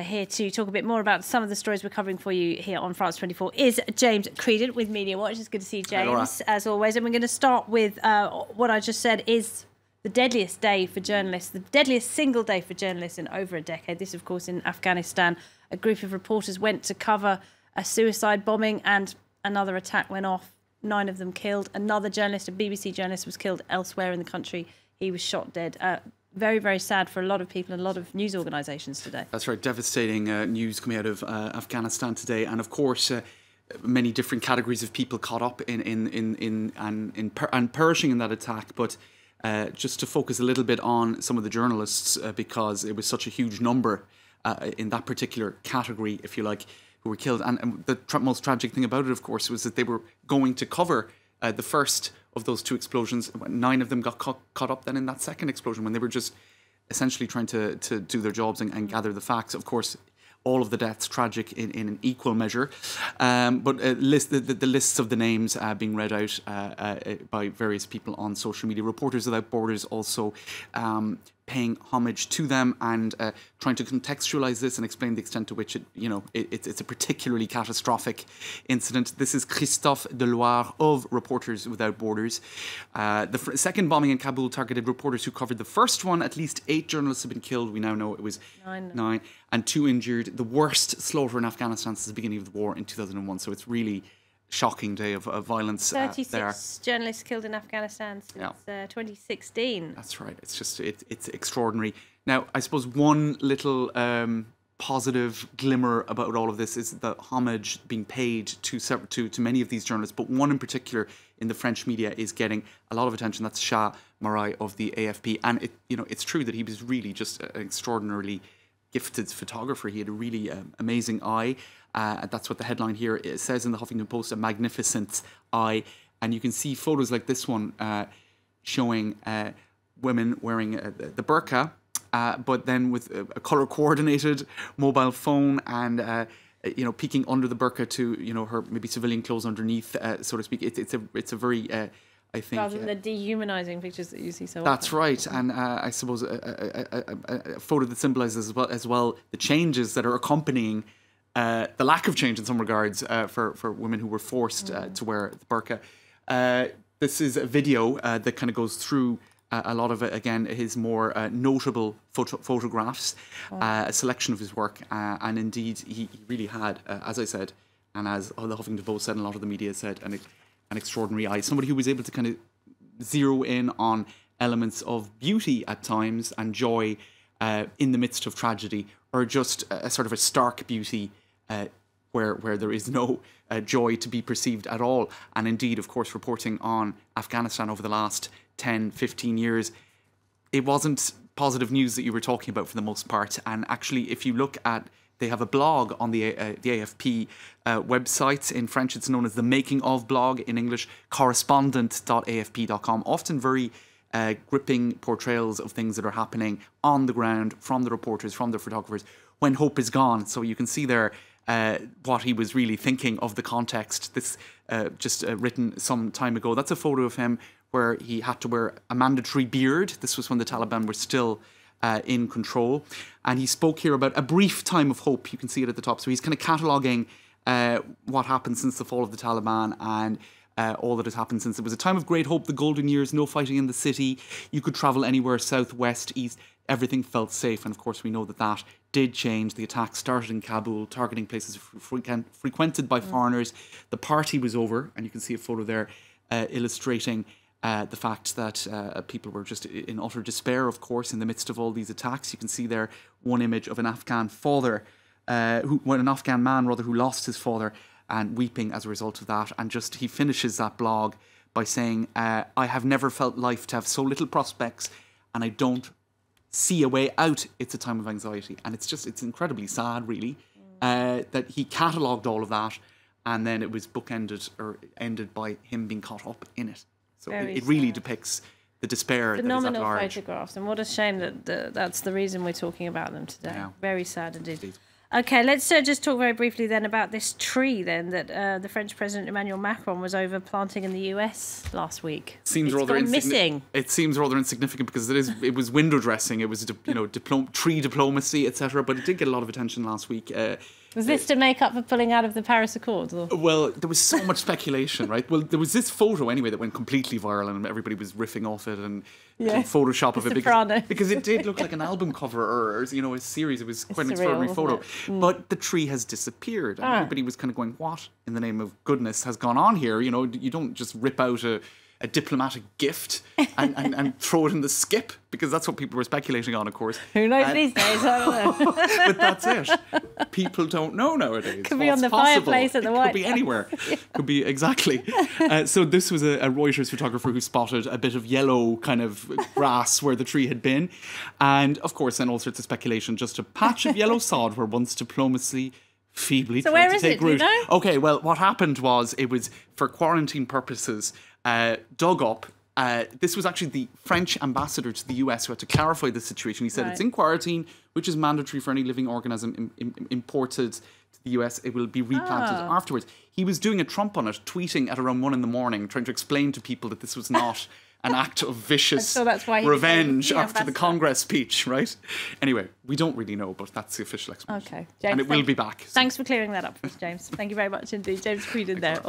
Here to talk a bit more about some of the stories we're covering for you here on France 24 is James Creedon with Media Watch. It's good to see James, as always. And we're going to start with what I just said is the deadliest day for journalists, the deadliest single day for journalists in over a decade. This, of course, in Afghanistan. A group of reporters went to cover a suicide bombing and another attack went off. 9 of them killed. Another journalist, a BBC journalist, was killed elsewhere in the country. He was shot dead. Very, very sad for a lot of people and a lot of news organisations today. That's right. Devastating news coming out of Afghanistan today, and of course, many different categories of people caught up and perishing in that attack. But just to focus a little bit on some of the journalists, because it was such a huge number in that particular category, if you like, who were killed. And the most tragic thing about it, of course, was that they were going to cover the first of those 2 explosions. 9 of them got caught up then in that second explosion when they were just essentially trying to do their jobs and gather the facts. Of course, all of the deaths tragic in an equal measure. But the lists of the names being read out by various people on social media. Reporters Without Borders also paying homage to them and trying to contextualise this and explain the extent to which it's a particularly catastrophic incident. This is Christophe Deloire of Reporters Without Borders. The second bombing in Kabul targeted reporters who covered the first one. At least 8 journalists have been killed. We now know it was 9 and 2 injured. The worst slaughter in Afghanistan since the beginning of the war in 2001. So it's really shocking day of violence 36 there. journalists killed in Afghanistan since 2016. That's right. It's just it's extraordinary. Now, I suppose one little positive glimmer about all of this is the homage being paid to many of these journalists, but one in particular in the French media is getting a lot of attention. That's Shah Marai of the AFP, and it's true that he was really just an extraordinarily gifted photographer. He had a really amazing eye. That's what the headline here says in the Huffington Post, a magnificent eye. And you can see photos like this one showing women wearing the burqa, but then with a colour-coordinated mobile phone and, peeking under the burqa to, her maybe civilian clothes underneath, so to speak. It's a very... I think, rather than the dehumanising pictures that you see so that's often. right, and I suppose a photo that symbolises as well the changes that are accompanying the lack of change in some regards for women who were forced to wear the burqa. This is a video that kind of goes through a lot of, again, his more notable photographs, a selection of his work, and indeed he really had, as I said, and as the Huffington Post said and a lot of the media said, an extraordinary eye. Somebody who was able to kind of zero in on elements of beauty at times and joy in the midst of tragedy, or just a sort of a stark beauty where there is no joy to be perceived at all. And indeed, of course, reporting on Afghanistan over the last 10, 15 years, it wasn't positive news that you were talking about for the most part. And actually, if you look at, they have a blog on the AFP website. In French, it's known as the Making of blog. In English, correspondent.afp.com. Often very gripping portrayals of things that are happening on the ground from the reporters, from the photographers, when hope is gone. So you can see there what he was really thinking of the context. This just written some time ago. That's a photo of him where he had to wear a mandatory beard. This was when the Taliban were still in control. And he spoke here about a brief time of hope. You can see it at the top. So he's kind of cataloguing what happened since the fall of the Taliban and all that has happened since. It was a time of great hope, the golden years, no fighting in the city. You could travel anywhere, south, west, east. Everything felt safe. And of course, we know that that did change. The attack started in Kabul, targeting places frequented by foreigners. The party was over. And you can see a photo there illustrating the fact that people were just in utter despair, of course, in the midst of all these attacks. You can see there one image of an Afghan father, an Afghan man rather, who lost his father and weeping as a result of that. And just he finishes that blog by saying, I have never felt life to have so little prospects, and I don't see a way out. It's a time of anxiety. And it's incredibly sad, really, that he catalogued all of that, and then it was bookended or ended by him being caught up in it. So it really depicts the despair that is at phenomenal large. photographs, and what a shame that that's the reason we're talking about them today. Yeah. Very sad indeed. Okay, let's just talk very briefly then about this tree then that the French President Emmanuel Macron was over planting in the US last week. Seems it's rather missing. It seems rather insignificant because it was window dressing. It was tree diplomacy, etc. But it did get a lot of attention last week. Was this to make up for pulling out of the Paris Accords? Or? Well, there was so much speculation, right? Well, there was this photo anyway that went completely viral and everybody was riffing off it and Photoshop of it because it did look like an album cover or a series. It was quite an extraordinary photo. But the tree has disappeared. And everybody was kind of going, what in the name of goodness has gone on here? You don't just rip out a diplomatic gift and throw it in the skip, because that's what people were speculating on, of course. Who knows these days? I don't know. But that's it. People don't know nowadays. Could be on the fireplace at the White House. Could be anywhere. Could be, exactly. So this was a Reuters photographer who spotted a bit of yellow kind of grass where the tree had been. And, of course, then all sorts of speculation. Just a patch of yellow sod where once diplomacy feebly tried to take root. Do you know? Okay, well, what happened was it was, for quarantine purposes, dug up. This was actually the French ambassador to the US who had to clarify the situation. He said it's in quarantine, which is mandatory for any living organism imported to the US. It will be replanted afterwards. He was doing a Trump on it, tweeting at around 1 a.m, trying to explain to people that this was not an act of vicious revenge after the Congress speech, right? Anyway, we don't really know, but that's the official explanation. Okay, James, and it will be back. Thanks for clearing that up for us, James. Thank you very much indeed. James Creedon there.